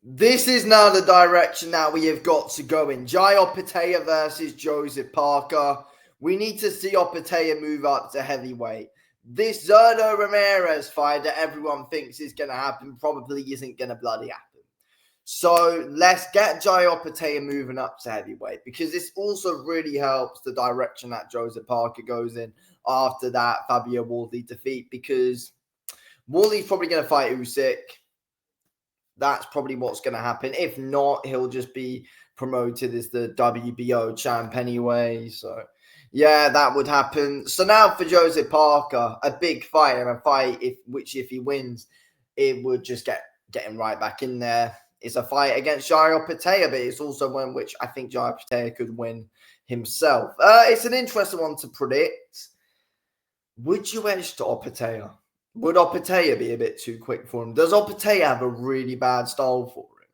This is now the direction that we have got to go in. Jai Opetaia versus Joseph Parker. We need to see Opetaia move up to heavyweight. This Zerdo Ramirez fight that everyone thinks is going to happen probably isn't going to bloody happen. So let's get Jai Opetaia moving up to heavyweight, because this also really helps the direction that Joseph Parker goes in after that Fabio Wardley defeat, because Wardley's probably going to fight Usyk. That's probably what's going to happen. If not, he'll just be promoted as the WBO champ anyway. So, yeah, that would happen. So now for Joseph Parker, a big fight, and a fight if he wins, it would just get him right back in there. It's a fight against Jai Opetaia, but it's also one which I think Jai Opetaia could win himself. It's an interesting one to predict. Would you edge to Opetaia? Would Opetaia be a bit too quick for him? Does Opetaia have a really bad style for him?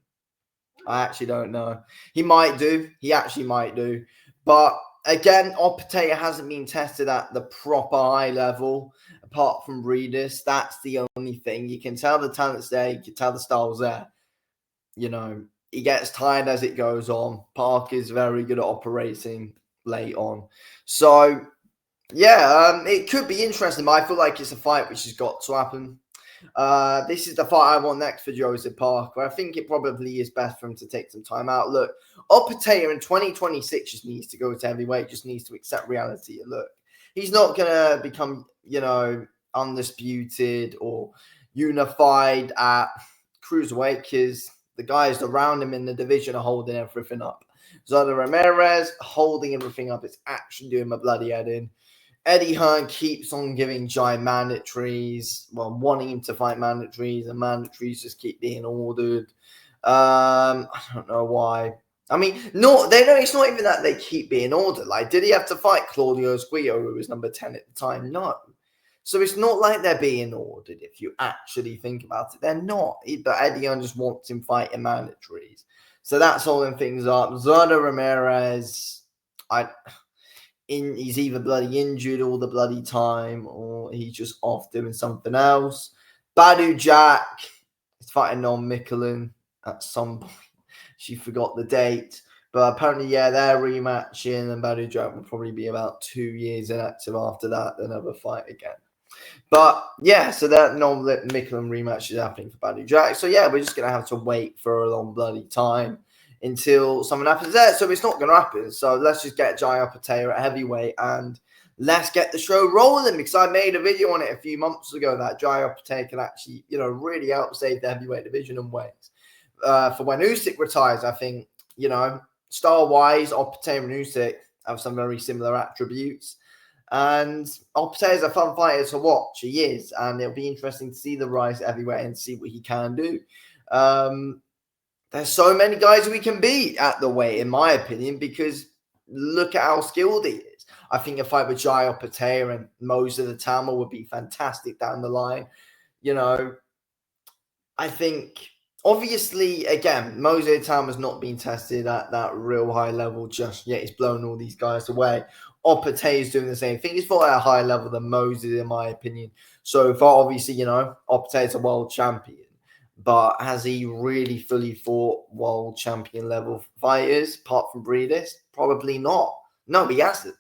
I actually don't know. He might do. He actually might do. But again, Opetaia hasn't been tested at the proper high level, apart from Reedus. That's the only thing. You can tell the talent's there. You can tell the style's there. You know, he gets tired as it goes on. Parker's very good at operating late on. So, yeah, it could be interesting, but I feel like it's a fight which has got to happen. This is the fight I want next for Joseph Parker. I think it probably is best for him to take some time out. Look, Opetaia in 2026 just needs to go to heavyweight, just needs to accept reality. Look, he's not going to become, undisputed or unified at cruiserweight, because the guys around him in the division are holding everything up. Zona Ramirez holding everything up. It's actually doing my bloody head in. Eddie Hearn keeps on giving Jai mandatories, wanting him to fight mandatories, and mandatories just keep being ordered. I don't know why. I mean, it's not even that they keep being ordered. Like, did he have to fight Claudio Squio, who was number 10 at the time? No. So it's not like they're being ordered, if you actually think about it. They're not. But Eddie Hearn just wants him fighting mandatories. So that's holding things up. Zerdo Ramirez, he's either bloody injured all the bloody time, or he's just off doing something else. Badu Jack is fighting on Michelin at some point. She forgot the date. But apparently, they're rematching, and Badu Jack will probably be about 2 years inactive after that. They'll never fight again. But, so that Michelin rematch is happening for Badu Jack. So, we're just going to have to wait for a long bloody time until something happens there. So it's not going to happen. So let's just get Jai Opetaia at heavyweight, and let's get the show rolling, because I made a video on it a few months ago that Jai Opetaia can actually, really help save the heavyweight division and weight. For when Usyk retires, I think, style-wise, Opetaia and Usyk have some very similar attributes. And Opetaia is a fun fighter to watch. He is. And it'll be interesting to see the rise at heavyweight and see what he can do. There's so many guys we can beat at the weight, in my opinion, because look at how skilled he is. I think a fight with Jai Opetaia and Moser the Tama would be fantastic down the line. I think, obviously, again, Moser the Tama's not been tested at that real high level just yet. He's blown all these guys away. Opetaia is doing the same thing. He's fought at a higher level than Moser, in my opinion. So far, obviously, Opetaia is a world champion. But has he really fully fought world champion level fighters, apart from Breedis? Probably not. No, he hasn't.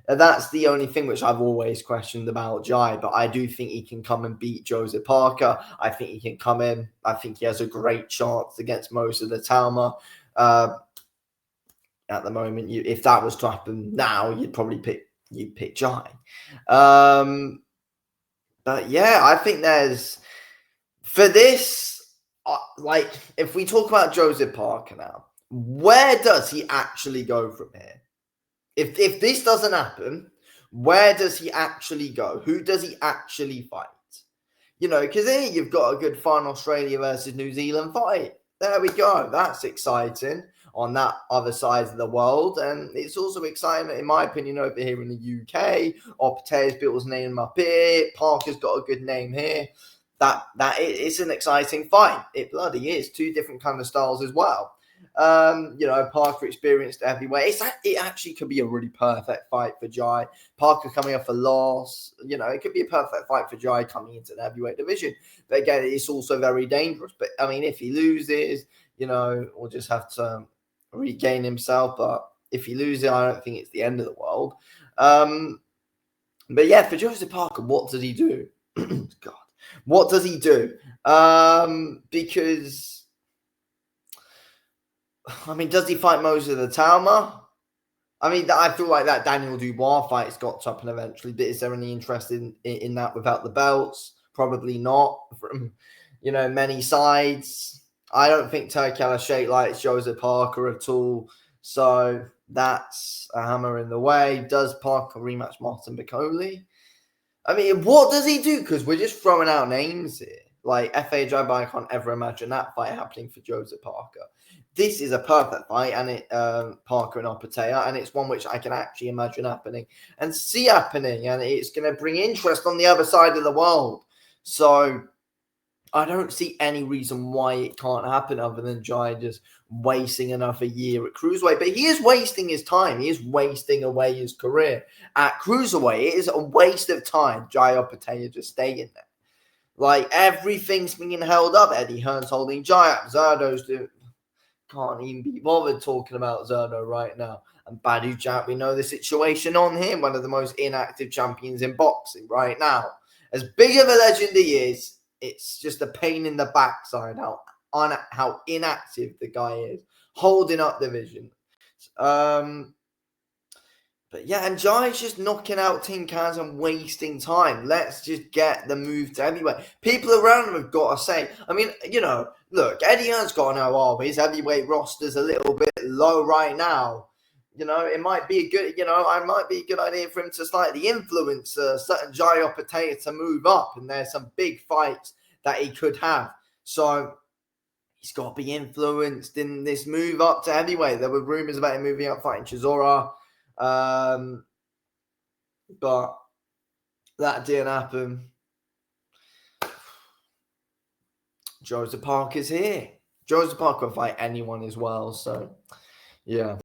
And that's the only thing which I've always questioned about Jai. But I do think he can come and beat Joseph Parker. I think he can come in. I think he has a great chance against Moser the Tama. At the moment, if that was to happen now, you'd probably pick Jai. But I think there's, for this, if we talk about Joseph Parker now, where does he actually go from here? If this doesn't happen, where does he actually go? Who does he actually fight? Because here you've got a good fun Australia versus New Zealand fight. There we go. That's exciting on that other side of the world. And it's also exciting, in my opinion, over here in the UK. Opetaia's built his name up here. Parker's got a good name here. That it's an exciting fight. It bloody is. Two different kind of styles as well. Parker experienced heavyweight. It actually could be a really perfect fight for Jai. Parker coming off a loss. It could be a perfect fight for Jai coming into the heavyweight division. But again, it's also very dangerous. But I mean, if he loses, we'll just have to regain himself. But if he loses, I don't think it's the end of the world. But yeah, for Joseph Parker, what does he do? God, what does he do? Because, I mean, does he fight Moses the Talma? I mean, I feel like that Daniel Dubois fight's got to happen eventually, but is there any interest in that without the belts? Probably not from, many sides. I don't think Turki Al-Sheikh likes Joseph Parker at all. So that's a hammer in the way. Does Parker rematch Martin Bicoli? I mean, what does he do? Because we're just throwing out names here. Like, F.A. Joe, I can't ever imagine that fight happening for Joseph Parker. This is a perfect fight, and Parker and Opetaia, and it's one which I can actually imagine happening and see happening, and it's going to bring interest on the other side of the world. So I don't see any reason why it can't happen other than Jai just wasting another year at Cruiserweight. But he is wasting his time. He is wasting away his career at Cruiserweight. It is a waste of time, Jai Opetaia just staying there. Like, everything's being held up. Eddie Hearn's holding Jai up. Zerdo's doing... Can't even be bothered talking about Zerdo right now. And Badu Jack, we know the situation on him. One of the most inactive champions in boxing right now. As big of a legend he is, it's just a pain in the backside how inactive the guy is, holding up division. But yeah, and Jai's just knocking out tin cans and wasting time. Let's just get the move to heavyweight. People around him have got to say, I mean, look, Eddie Hearn's got to know, his heavyweight roster's a little bit low right now. It might be a good idea for him to slightly influence certain Jai Opetaia to move up, and there's some big fights that he could have. So he's got to be influenced in this move up to heavyweight. There were rumors about him moving up fighting Chisora, but that didn't happen. Joseph Parker's here. Joseph Parker will fight anyone as well, so yeah.